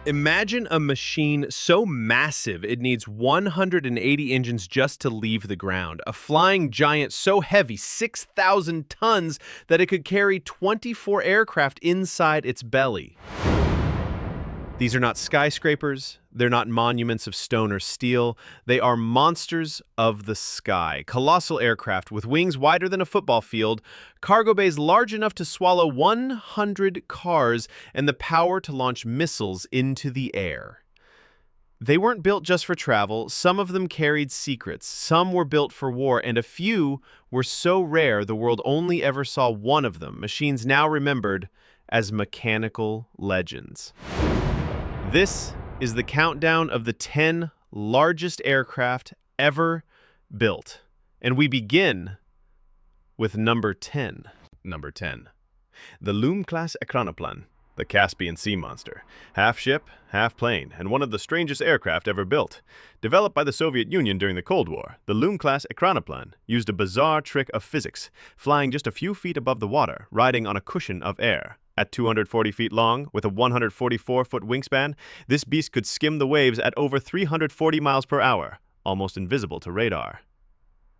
Imagine a machine so massive it needs 180 engines just to leave the ground. A flying giant so heavy, 6,000 tons, that it could carry 24 aircraft inside its belly. These are not skyscrapers, they're not monuments of stone or steel, they are monsters of the sky. Colossal aircraft with wings wider than a football field, cargo bays large enough to swallow 100 cars, and the power to launch missiles into the air. They weren't built just for travel, some of them carried secrets, some were built for war, and a few were so rare the world only ever saw one of them, machines now remembered as mechanical legends. This is the countdown of the 10 largest aircraft ever built. And we begin with number 10. Number 10. The Loom-class Ekranoplan, the Caspian Sea monster. Half ship, half plane, and one of the strangest aircraft ever built. Developed by the Soviet Union during the Cold War, the Loom-class Ekranoplan used a bizarre trick of physics, flying just a few feet above the water, riding on a cushion of air. At 240 feet long, with a 144-foot wingspan, this beast could skim the waves at over 340 miles per hour, almost invisible to radar.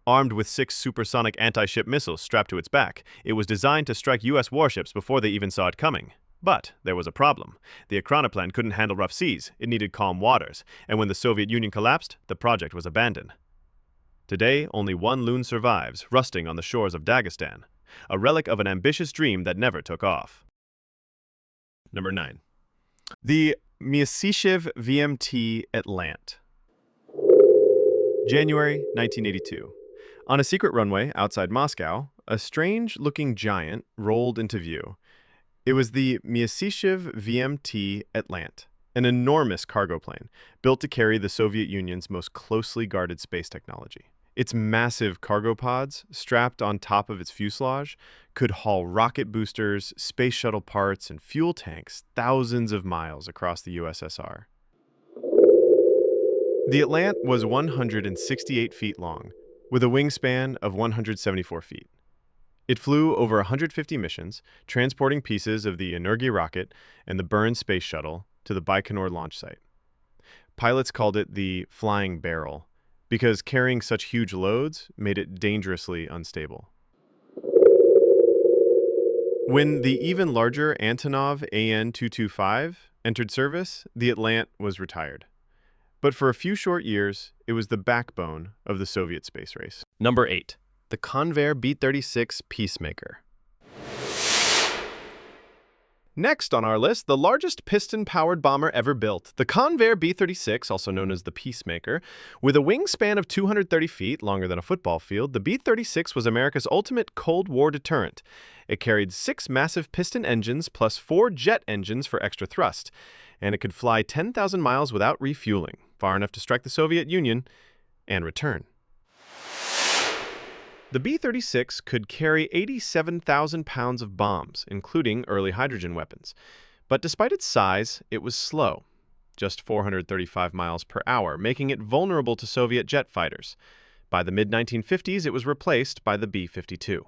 Armed with 6 supersonic anti-ship missiles strapped to its back, it was designed to strike U.S. warships before they even saw it coming. But there was a problem. The Ekranoplan couldn't handle rough seas, it needed calm waters, and when the Soviet Union collapsed, the project was abandoned. Today, only one loon survives, rusting on the shores of Dagestan, a relic of an ambitious dream that never took off. Number 9. The Myasishchev VMT Atlant. January 1982. On a secret runway outside Moscow, a strange-looking giant rolled into view. It was the Myasishchev VMT Atlant, an enormous cargo plane built to carry the Soviet Union's most closely guarded space technology. Its massive cargo pods, strapped on top of its fuselage, could haul rocket boosters, space shuttle parts, and fuel tanks thousands of miles across the USSR. The Atlant was 168 feet long, with a wingspan of 174 feet. It flew over 150 missions, transporting pieces of the Energy rocket and the Burn space shuttle to the Baikonur launch site. Pilots called it the Flying Barrel, because carrying such huge loads made it dangerously unstable. When the even larger Antonov AN-225 entered service, the Atlant was retired. But for a few short years, it was the backbone of the Soviet space race. Number 8. The Convair B-36 Peacemaker. Next on our list, the largest piston-powered bomber ever built, the Convair B-36, also known as the Peacemaker. With a wingspan of 230 feet, longer than a football field, the B-36 was America's ultimate Cold War deterrent. It carried 6 massive piston engines plus 4 jet engines for extra thrust, and it could fly 10,000 miles without refueling, far enough to strike the Soviet Union and return. The B-36 could carry 87,000 pounds of bombs, including early hydrogen weapons. But despite its size, it was slow, just 435 miles per hour, making it vulnerable to Soviet jet fighters. By the mid-1950s, it was replaced by the B-52.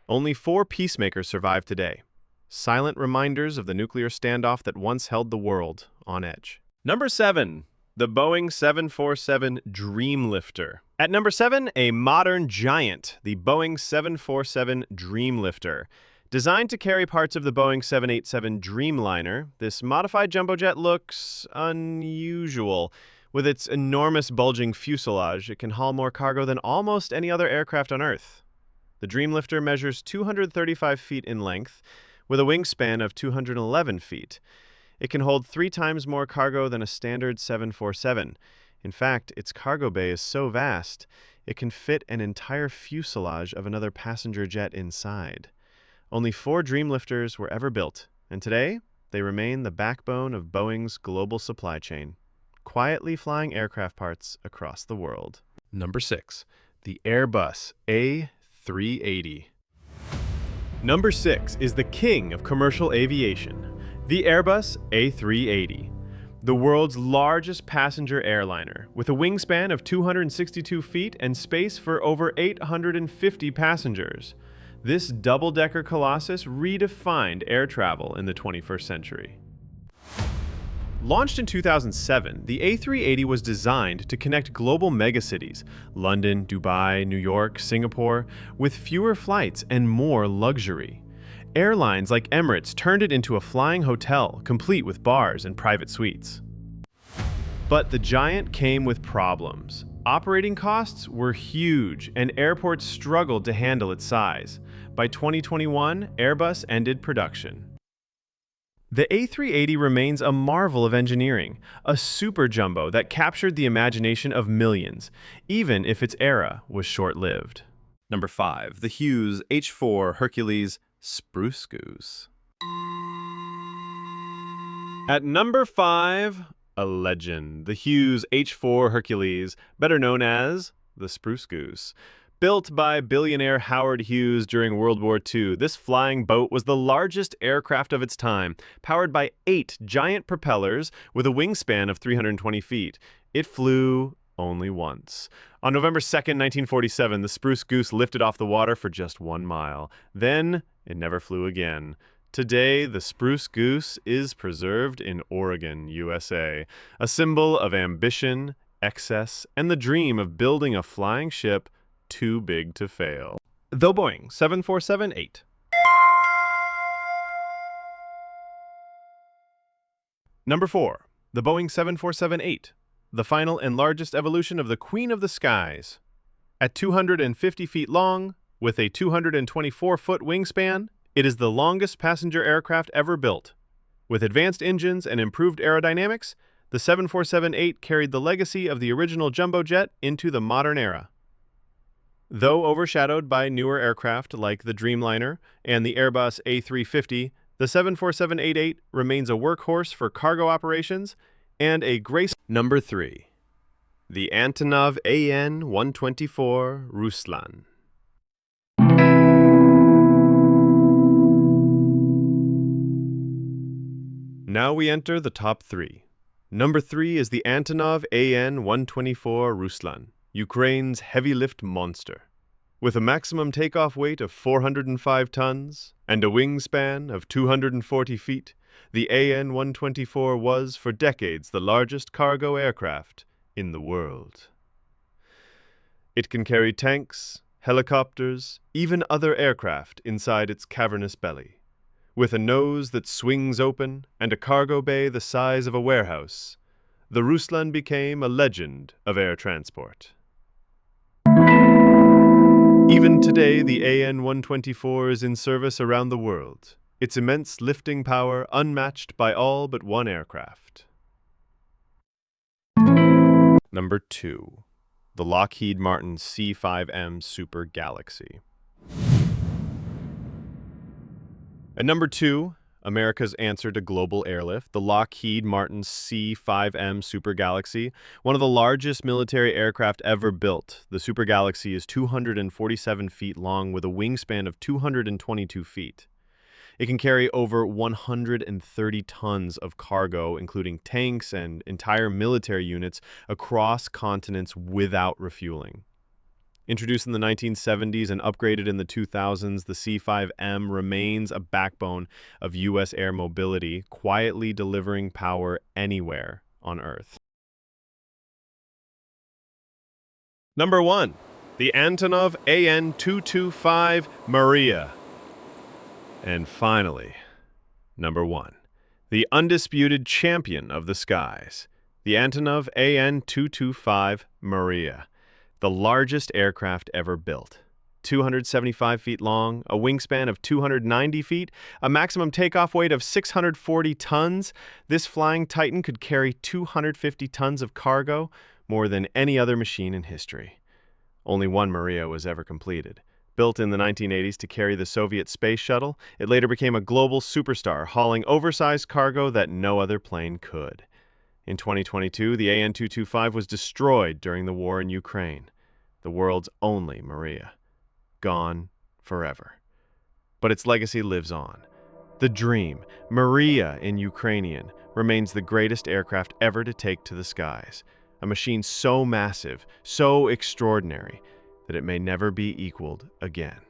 Only 4 Peacemakers survive today, silent reminders of the nuclear standoff that once held the world on edge. Number 7. The Boeing 747 Dreamlifter. At number 7, a modern giant, the Boeing 747 Dreamlifter. Designed to carry parts of the Boeing 787 Dreamliner, this modified jumbo jet looks unusual. With its enormous bulging fuselage, it can haul more cargo than almost any other aircraft on Earth. The Dreamlifter measures 235 feet in length, with a wingspan of 211 feet. It can hold 3 times more cargo than a standard 747. In fact, its cargo bay is so vast, it can fit an entire fuselage of another passenger jet inside. Only 4 Dreamlifters were ever built, and today they remain the backbone of Boeing's global supply chain, quietly flying aircraft parts across the world. Number 6. The Airbus A380. Number 6 is the king of commercial aviation, the Airbus A380, the world's largest passenger airliner, with a wingspan of 262 feet and space for over 850 passengers. This double-decker colossus redefined air travel in the 21st century. Launched in 2007, the A380 was designed to connect global megacities, London, Dubai, New York, Singapore, with fewer flights and more luxury. Airlines like Emirates turned it into a flying hotel, complete with bars and private suites. But the giant came with problems. Operating costs were huge, and airports struggled to handle its size. By 2021, Airbus ended production. The A380 remains a marvel of engineering, a super jumbo that captured the imagination of millions, even if its era was short-lived. Number 5. The Hughes H4 Hercules Spruce Goose. At number 5, a legend, the Hughes H4 Hercules, better known as the Spruce Goose. Built by billionaire Howard Hughes during World War II, this flying boat was the largest aircraft of its time, powered by 8 giant propellers with a wingspan of 320 feet. It flew only once. On November 2nd, 1947, the Spruce Goose lifted off the water for just 1 mile. Then, it never flew again. Today, the Spruce Goose is preserved in Oregon, USA, a symbol of ambition, excess, and the dream of building a flying ship too big to fail. The Boeing 747-8. Number 4. The Boeing 747-8, the final and largest evolution of the Queen of the Skies. At 250 feet long, with a 224-foot wingspan, it is the longest passenger aircraft ever built. With advanced engines and improved aerodynamics, the 747-8 carried the legacy of the original jumbo jet into the modern era. Though overshadowed by newer aircraft like the Dreamliner and the Airbus A350, the 747-8 remains a workhorse for cargo operations and a grace. Number 3. The Antonov AN-124 Ruslan. Now we enter the top 3. Number 3 is the Antonov AN-124 Ruslan, Ukraine's heavy-lift monster. With a maximum takeoff weight of 405 tons and a wingspan of 240 feet, the AN-124 was, for decades, the largest cargo aircraft in the world. It can carry tanks, helicopters, even other aircraft inside its cavernous belly. With a nose that swings open and a cargo bay the size of a warehouse, the Ruslan became a legend of air transport. Even today, the AN-124 is in service around the world, its immense lifting power unmatched by all but one aircraft. Number 2. The Lockheed Martin C-5M Super Galaxy. At number 2, America's answer to global airlift, the Lockheed Martin C-5M Super Galaxy, one of the largest military aircraft ever built. The Super Galaxy is 247 feet long with a wingspan of 222 feet. It can carry over 130 tons of cargo, including tanks and entire military units, across continents without refueling. Introduced in the 1970s and upgraded in the 2000s, the C-5M remains a backbone of U.S. air mobility, quietly delivering power anywhere on Earth. Number 1. The Antonov AN-225 Maria. And finally, number 1. The undisputed champion of the skies, the Antonov AN-225 Maria. The largest aircraft ever built. 275 feet long, a wingspan of 290 feet, a maximum takeoff weight of 640 tons. This flying titan could carry 250 tons of cargo, more than any other machine in history. Only one Maria was ever completed. Built in the 1980s to carry the Soviet space shuttle, it later became a global superstar, hauling oversized cargo that no other plane could. In 2022, the AN-225 was destroyed during the war in Ukraine, the world's only Maria. Gone forever. But its legacy lives on. The dream, Maria in Ukrainian, remains the greatest aircraft ever to take to the skies, a machine so massive, so extraordinary, that it may never be equaled again.